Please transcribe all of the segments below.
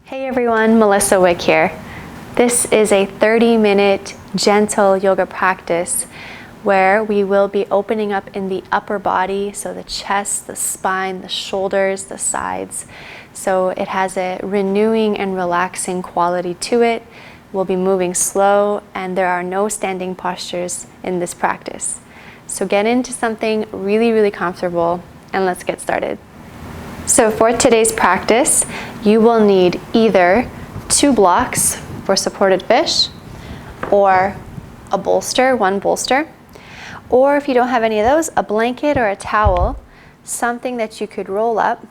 Hey everyone, Melissa Wick here. This is a 30-minute gentle yoga practice where we will be opening up in the upper body, so the chest, the spine, the shoulders, the sides. So it has a renewing and relaxing quality to it. We'll be moving slow and there are no standing postures in this practice. So get into something really comfortable and let's get started. So for today's practice, you will need either 2 blocks for supported fish, or a bolster, 1 bolster, or if you don't have any of those, a blanket or a towel, something that you could roll up.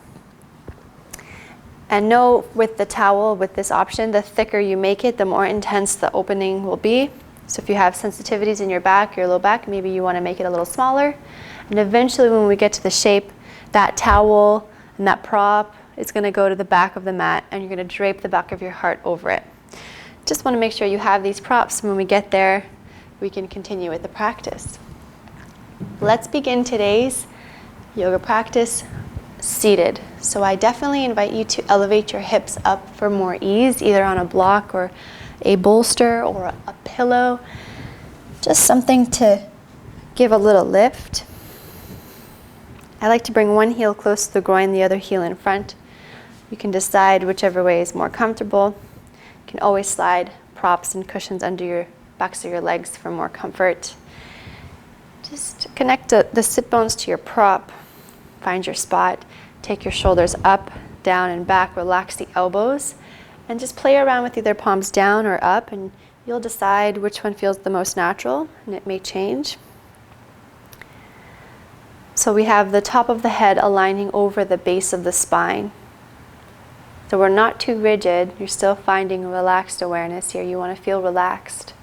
And know with the towel, with this option, the thicker you make it, the more intense the opening will be. So if you have sensitivities in your back, your low back, maybe you want to make it a little smaller. And eventually when we get to the shape, that towel and that prop is going to go to the back of the mat and you're going to drape the back of your heart over it. Just want to make sure you have these props. When we get there, we can continue with the practice. Let's begin today's yoga practice seated. So I definitely invite you to elevate your hips up for more ease, either on a block or a bolster or a pillow. Just something to give a little lift. I like to bring one heel close to the groin, the other heel in front. You can decide whichever way is more comfortable. You can always slide props and cushions under your backs of your legs for more comfort. Just connect the sit bones to your prop. Find your spot. Take your shoulders up, down, and back. Relax the elbows. And just play around with either palms down or up, and you'll decide which one feels the most natural, and it may change. So we have the top of the head aligning over the base of the spine. So we're not too rigid. You're still finding relaxed awareness here. You want to feel relaxed.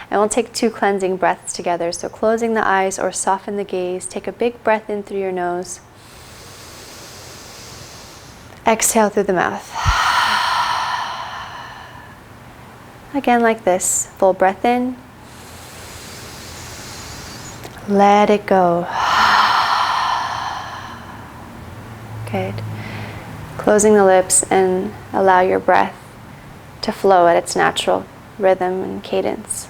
And we'll take 2 cleansing breaths together. So closing the eyes or soften the gaze. Take a big breath in through your nose. Exhale through the mouth. Again like this. Full breath in. Let it go. Good. Closing the lips and allow your breath to flow at its natural rhythm and cadence.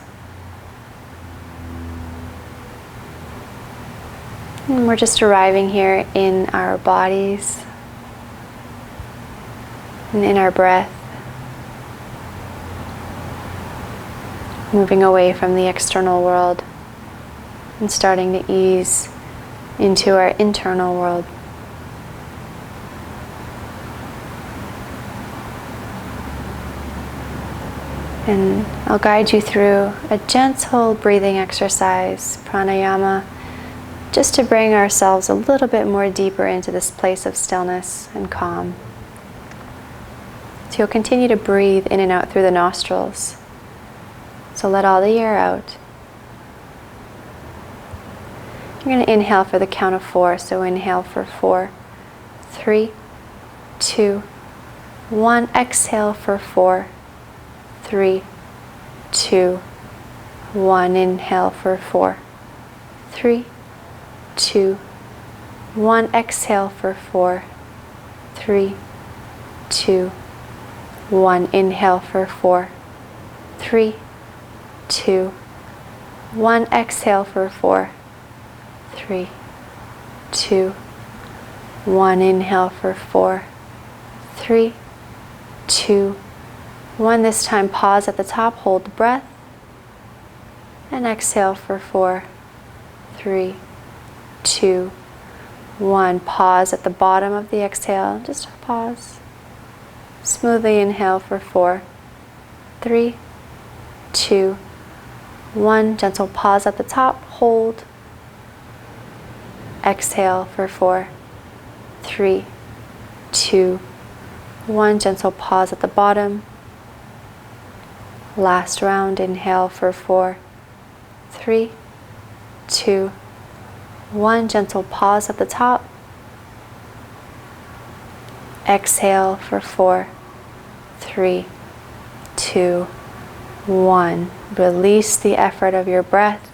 And we're just arriving here in our bodies and in our breath, moving away from the external world and starting to ease into our internal world. And I'll guide you through a gentle breathing exercise, pranayama, just to bring ourselves a little bit more deeper into this place of stillness and calm. So you'll continue to breathe in and out through the nostrils. So let all the air out. You're going to inhale for the count of 4. So inhale for 4, 3, 2, 1. Exhale for 4, 3, 2, 1. Inhale for 4, 3, 2, 1. Exhale for 4, 3, 2, 1. Inhale for 4, 3, 2, 1. Exhale for 4, 3, 2, 1. Inhale for 4, 3, 2, 1. This time pause at the top, hold the breath, and exhale for 4, 3, 2, 1. Pause at the bottom of the exhale, just pause. Smoothly inhale for 4, 3, 2, 1. Gentle pause at the top, hold. Exhale for 4, 3, 2, 1. Gentle pause at the bottom. Last round, inhale for 4, 3, 2, 1. Gentle pause at the top. Exhale for 4, 3, 2, 1. Release the effort of your breath.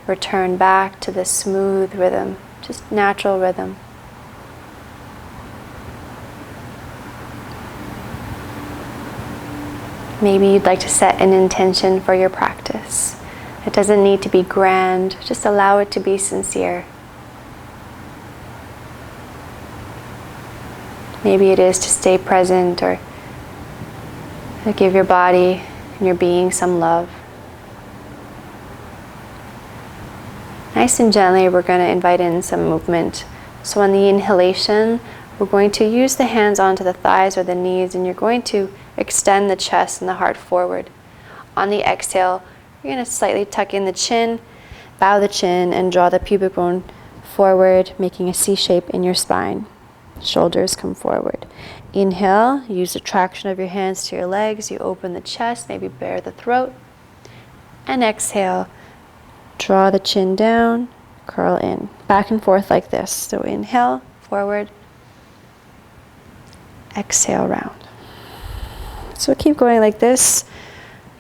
Return back to the smooth rhythm, just natural rhythm. Maybe you'd like to set an intention for your practice. It doesn't need to be grand, just allow it to be sincere. Maybe it is to stay present or to give your body and your being some love. Nice and gently, we're going to invite in some movement. So on the inhalation, we're going to use the hands onto the thighs or the knees, and you're going to extend the chest and the heart forward. On the exhale, you're going to slightly tuck in the chin, bow the chin, and draw the pubic bone forward, making a C shape in your spine. Shoulders come forward. Inhale, use the traction of your hands to your legs. You open the chest, maybe bare the throat. And exhale, draw the chin down, curl in. Back and forth like this. So inhale, forward. Exhale, round. So keep going like this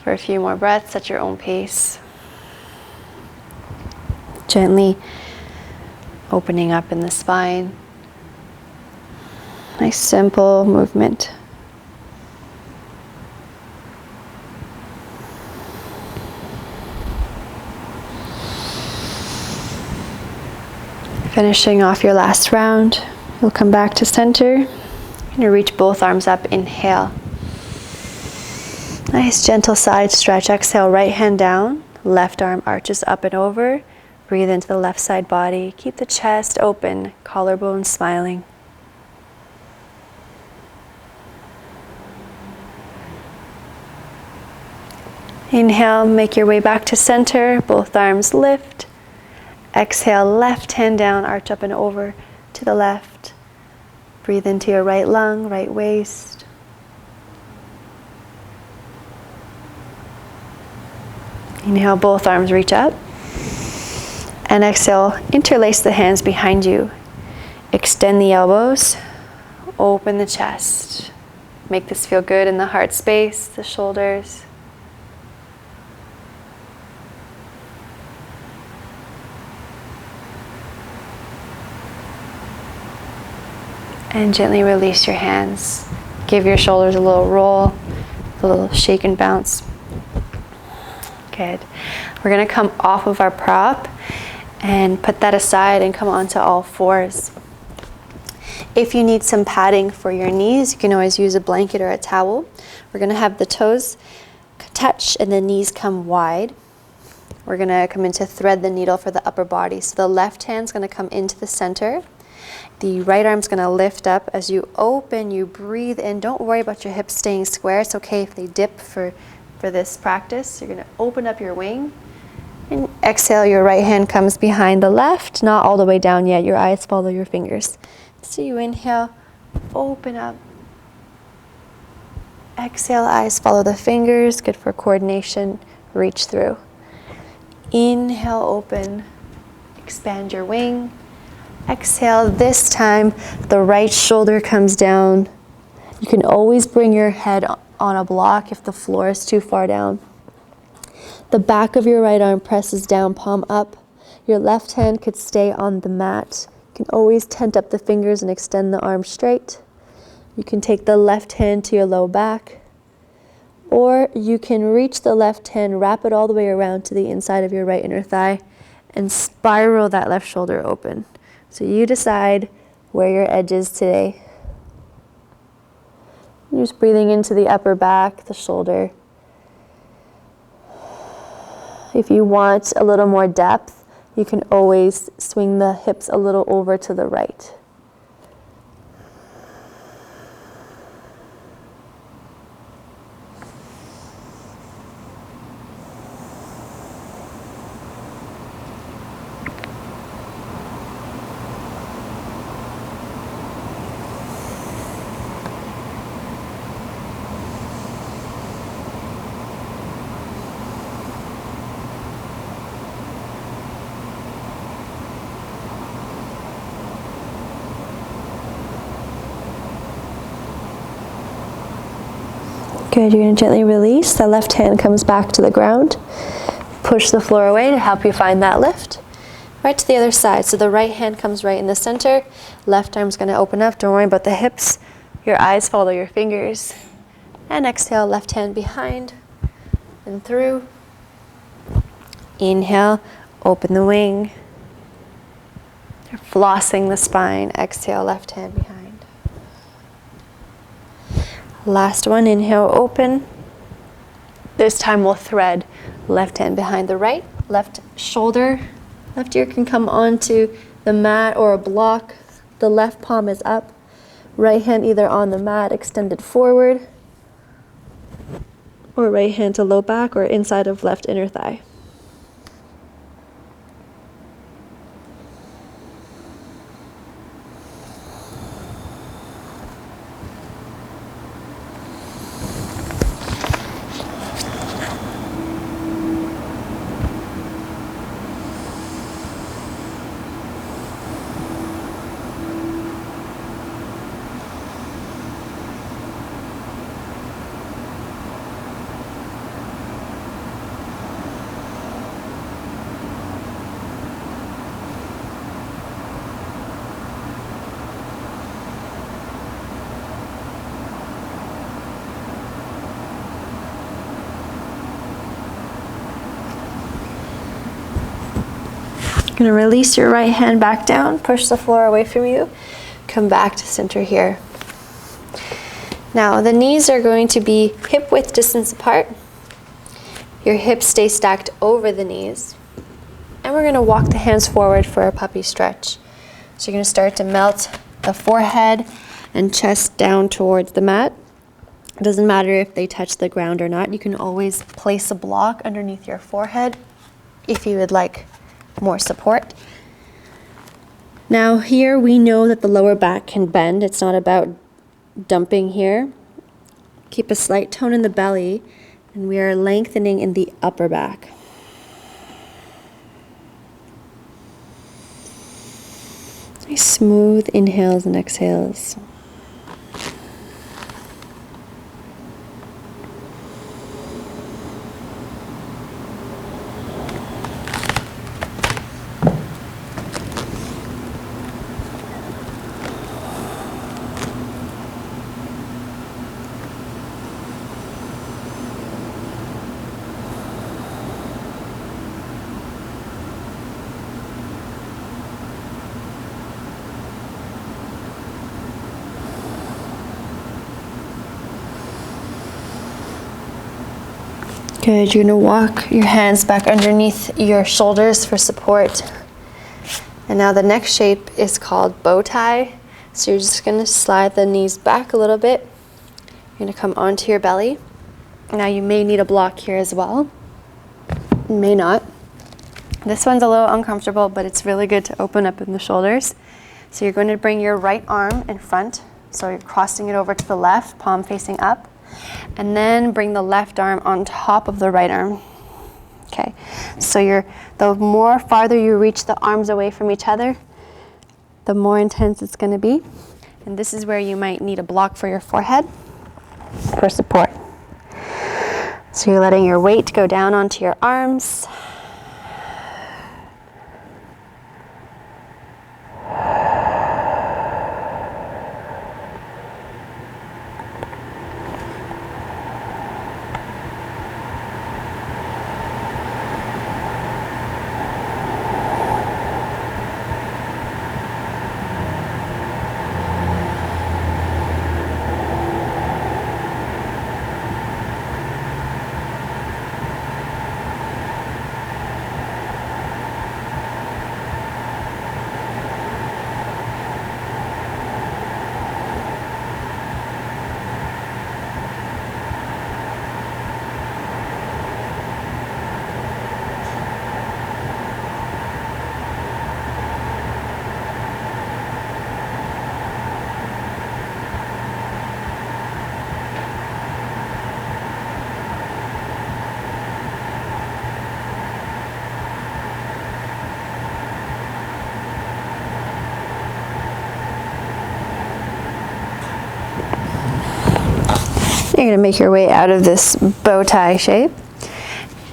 for a few more breaths at your own pace. Gently opening up in the spine. Nice simple movement. Finishing off your last round, you'll come back to center. You're going to reach both arms up, inhale. Nice gentle side stretch, exhale, right hand down, left arm arches up and over. Breathe into the left side body, keep the chest open, collarbone smiling. Inhale, make your way back to center, both arms lift. Exhale, left hand down, arch up and over to the left. Breathe into your right lung, right waist. Inhale, both arms reach up. And exhale, interlace the hands behind you. Extend the elbows, open the chest. Make this feel good in the heart space, the shoulders. And gently release your hands. Give your shoulders a little roll, a little shake and bounce. Good. We're going to come off of our prop and put that aside and come onto all fours. If you need some padding for your knees, you can always use a blanket or a towel. We're going to have the toes touch and the knees come wide. We're going to come into thread the needle for the upper body. So the left hand's going to come into the center. The right arm's going to lift up. As you open, you breathe in. Don't worry about your hips staying square. It's okay if they dip for this practice. You're going to open up your wing. And exhale, your right hand comes behind the left. Not all the way down yet. Your eyes follow your fingers. So you inhale, open up. Exhale, eyes follow the fingers. Good for coordination. Reach through. Inhale, open. Expand your wing. Exhale, this time the right shoulder comes down. You can always bring your head on a block if the floor is too far down. The back of your right arm presses down, palm up. Your left hand could stay on the mat. You can always tent up the fingers and extend the arm straight. You can take the left hand to your low back, or you can reach the left hand, wrap it all the way around to the inside of your right inner thigh, and spiral that left shoulder open. So you decide where your edge is today. You're just breathing into the upper back, the shoulder. If you want a little more depth, you can always swing the hips a little over to the right. Good, you're going to gently release. The left hand comes back to the ground. Push the floor away to help you find that lift. Right to the other side. So the right hand comes right in the center. Left arm's going to open up. Don't worry about the hips. Your eyes follow your fingers. And exhale, left hand behind and through. Inhale, open the wing. You're flossing the spine. Exhale, left hand behind. Last one, inhale, open. This time we'll thread left hand behind the right, left shoulder. Left ear can come onto the mat or a block. The left palm is up. Right hand either on the mat, extended forward, or right hand to low back or inside of left inner thigh. You're going to release your right hand back down, push the floor away from you, come back to center here. Now the knees are going to be hip width distance apart. Your hips stay stacked over the knees. And we're going to walk the hands forward for a puppy stretch. So you're going to start to melt the forehead and chest down towards the mat. It doesn't matter if they touch the ground or not. You can always place a block underneath your forehead if you would like more support. Now here we know that the lower back can bend. It's not about dumping here. Keep a slight tone in the belly, and we are lengthening in the upper back. Nice smooth inhales and exhales. Good, you're gonna walk your hands back underneath your shoulders for support. And now the next shape is called bow tie. So you're just gonna slide the knees back a little bit. You're gonna come onto your belly. Now you may need a block here as well. You may not. This one's a little uncomfortable, but it's really good to open up in the shoulders. So you're going to bring your right arm in front. So you're crossing it over to the left, palm facing up. And then bring the left arm on top of the right arm. Okay, so the more farther you reach the arms away from each other, the more intense it's going to be. And this is where you might need a block for your forehead for support. So you're letting your weight go down onto your arms. You're going to make your way out of this bow tie shape,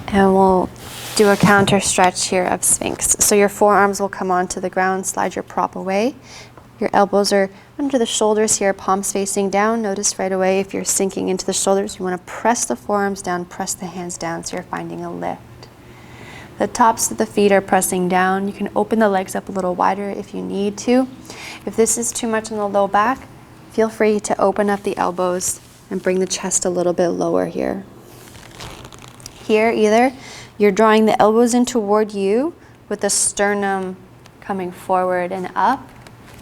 and we'll do a counter stretch here of Sphinx. So your forearms will come onto the ground, slide your prop away. Your elbows are Under the shoulders here, palms facing down. Notice right away if you're sinking into the shoulders, you want to press the forearms down, press the hands down so you're finding a lift. The tops of the feet are pressing down. You can open the legs up a little wider if you need to. If this is too much in the low back, feel free to open up the elbows and bring the chest a little bit lower here. Here, either you're drawing the elbows in toward you with the sternum coming forward and up.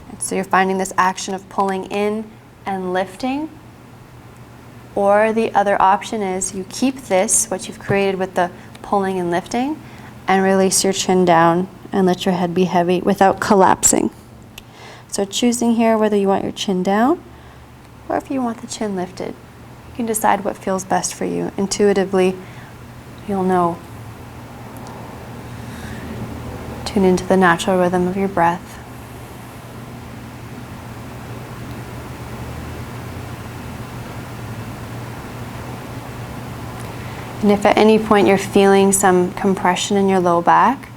And so you're finding this action of pulling in and lifting. Or the other option is you keep this, what you've created with the pulling and lifting, and release your chin down and let your head be heavy without collapsing. So choosing here whether you want your chin down or if you want the chin lifted. You can decide what feels best for you. Intuitively, you'll know. Tune into the natural rhythm of your breath. And if at any point you're feeling some compression in your low back,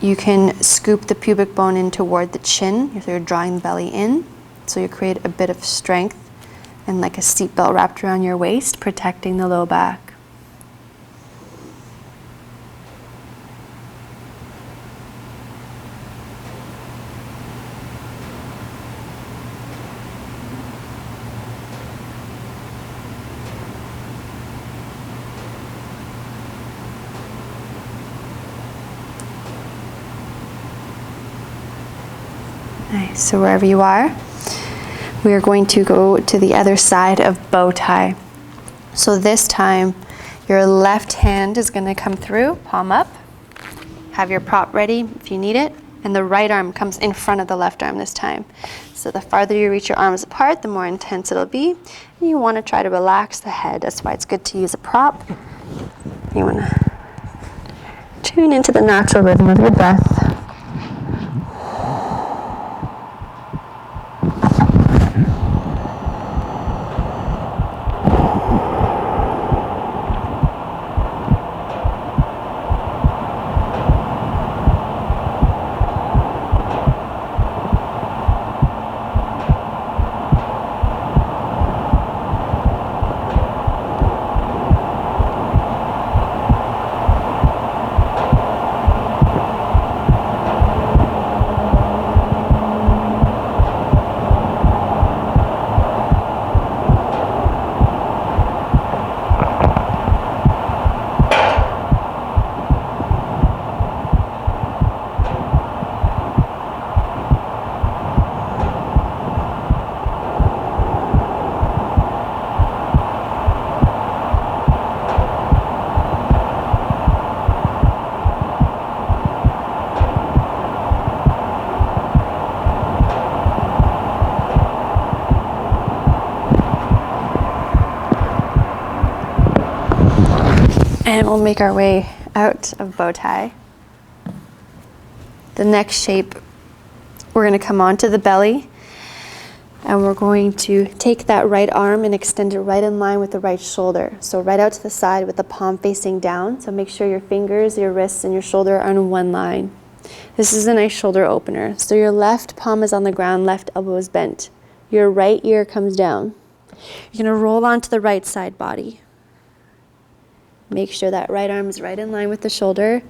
you can scoop the pubic bone in toward the chin. So you're drawing the belly in. So you create a bit of strength and like a seatbelt wrapped around your waist, protecting the low back. Nice. So wherever you are, we are going to go to the other side of bow tie. So this time, your left hand is going to come through, palm up. Have your prop ready if you need it. And the right arm comes in front of the left arm this time. So the farther you reach your arms apart, the more intense it'll be. And you want to try to relax the head. That's why it's good to use a prop. You want to tune into the natural rhythm of your breath. And we'll make our way out of bow tie. The next shape, we're going to come onto the belly and we're going to take that right arm and extend it right in line with the right shoulder. So right out to the side with the palm facing down. So make sure your fingers, your wrists, and your shoulder are on one line. This is a nice shoulder opener. So your left palm is on the ground, left elbow is bent. Your right ear comes down. You're going to roll onto the right side body. Make sure that right arm is right in line with the shoulder.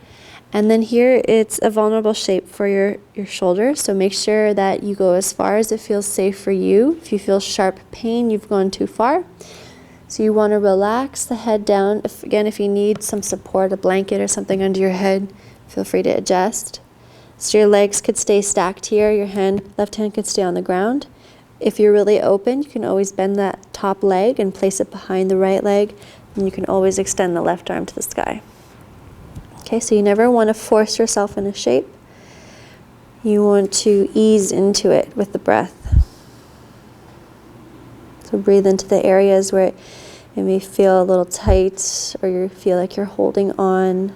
And then here it's a vulnerable shape for your shoulder. So make sure that you go as far as it feels safe for you. If you feel sharp pain, you've gone too far. So you want to relax the head down. If you need some support, a blanket or something under your head, feel free to adjust. So your legs could stay stacked here. Your left hand could stay on the ground. If you're really open, you can always bend that top leg and place it behind the right leg. And you can always extend the left arm to the sky. Okay, so you never want to force yourself in a shape. You want to ease into it with the breath. So breathe into the areas where it may feel a little tight or you feel like you're holding on.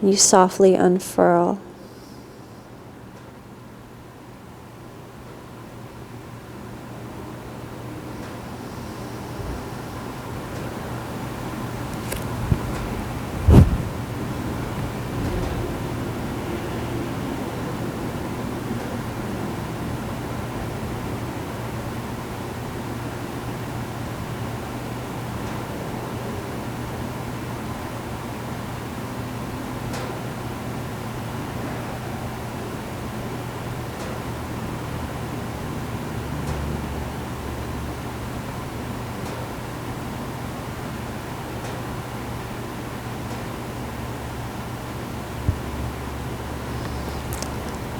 You softly unfurl.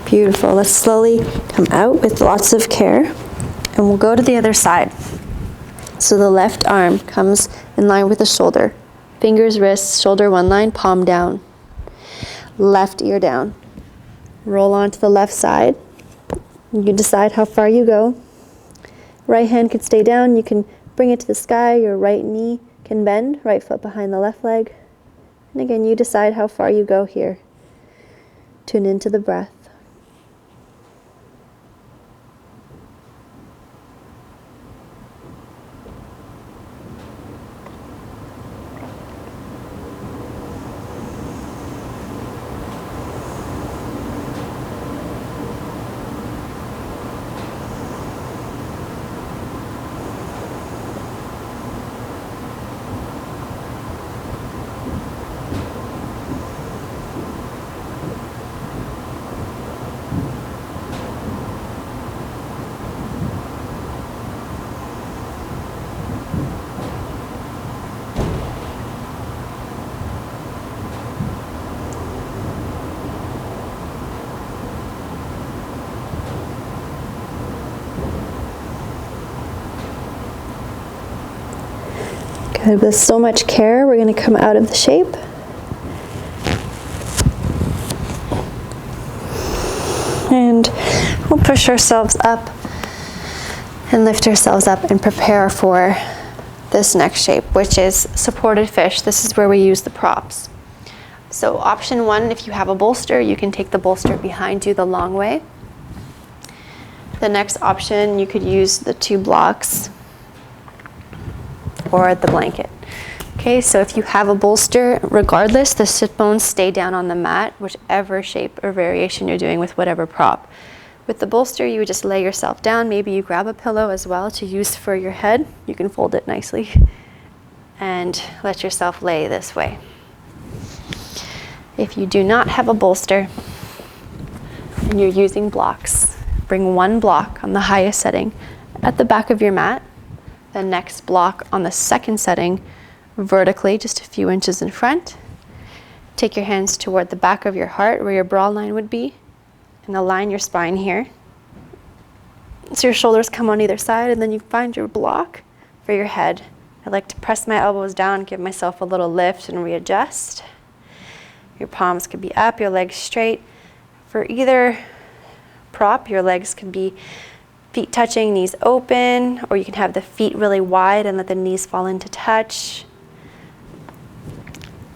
Beautiful. Let's slowly come out with lots of care, and we'll go to the other side. So the left arm comes in line with the shoulder. Fingers, wrists, shoulder one line, palm down. Left ear down. Roll onto the left side. You decide how far you go. Right hand can stay down. You can bring it to the sky. Your right knee can bend. Right foot behind the left leg. And again, you decide how far you go here. Tune into the breath. Good. With so much care, we're going to come out of the shape. And we'll push ourselves up and lift ourselves up and prepare for this next shape, which is supported fish. This is where we use the props. So option one, if you have a bolster, you can take the bolster behind you the long way. The next option, you could use the 2 blocks or the blanket. Okay, so if you have a bolster, regardless, the sit bones stay down on the mat, whichever shape or variation you're doing with whatever prop. With the bolster, you would just lay yourself down. Maybe you grab a pillow as well to use for your head. You can fold it nicely and let yourself lay this way. If you do not have a bolster and you're using blocks, bring 1 block on the highest setting at the back of your mat, the next block on the second setting vertically, just a few inches in front. Take your hands toward the back of your heart where your brow line would be, and align your spine here. So your shoulders come on either side, and then you find your block for your head. I like to press my elbows down, give myself a little lift and readjust. Your palms could be up, your legs straight. For either prop, your legs can be feet touching, knees open, or you can have the feet really wide and let the knees fall into touch.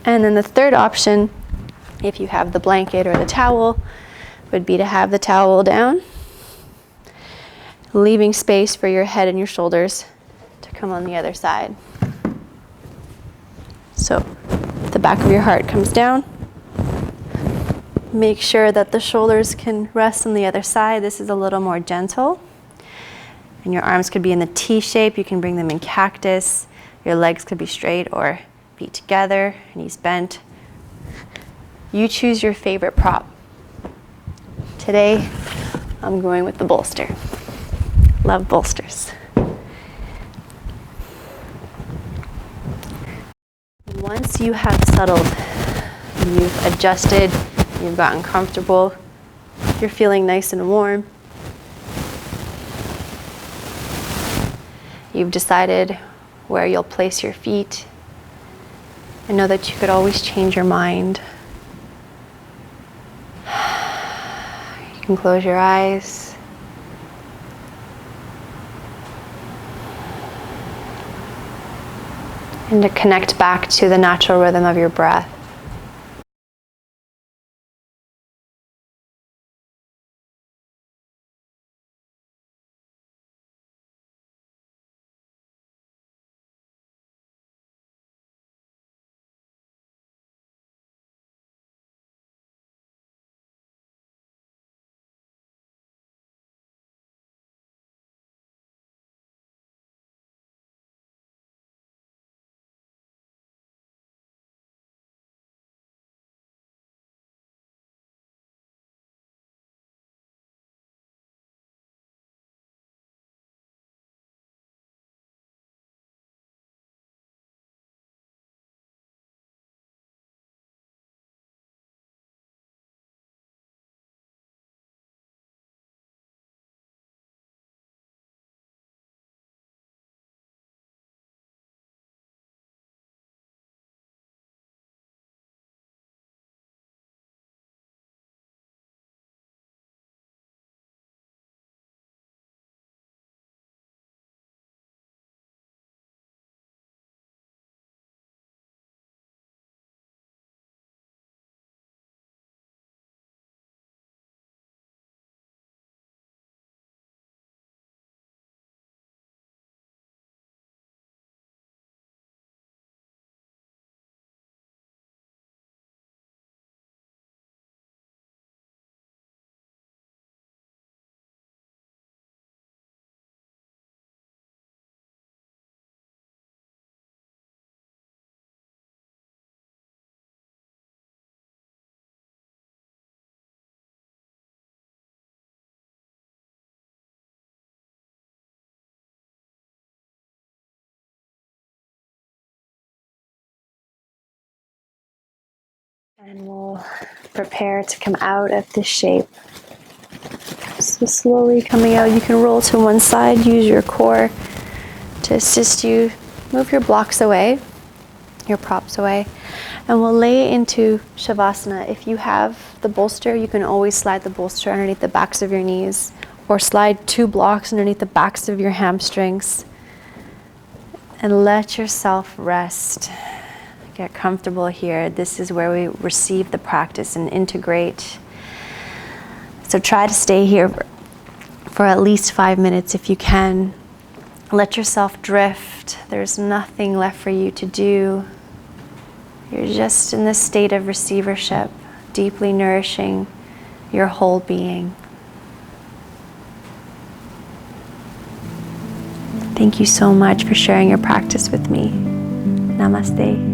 And then the third option, if you have the blanket or the towel, would be to have the towel down, leaving space for your head and your shoulders to come on the other side. So the back of your heart comes down. Make sure that the shoulders can rest on the other side. This is a little more gentle. And your arms could be in the T shape. You can bring them in cactus. Your legs could be straight or feet together, knees bent. You choose your favorite prop. Today, I'm going with the bolster. Love bolsters. Once you have settled, you've adjusted, you've gotten comfortable, you're feeling nice and warm, you've decided where you'll place your feet, and know that you could always change your mind. You can close your eyes. And to connect back to the natural rhythm of your breath. And we'll prepare to come out of this shape. So slowly coming out, you can roll to one side, use your core to assist you. Move your blocks away, your props away, and we'll lay into Shavasana. If you have the bolster, you can always slide the bolster underneath the backs of your knees, or slide 2 blocks underneath the backs of your hamstrings, and let yourself rest. Get comfortable here. This is where we receive the practice and integrate. So try to stay here for at least 5 minutes if you can. Let yourself drift. There's nothing left for you to do. You're just in this state of receivership, deeply nourishing your whole being. Thank you so much for sharing your practice with me. Namaste.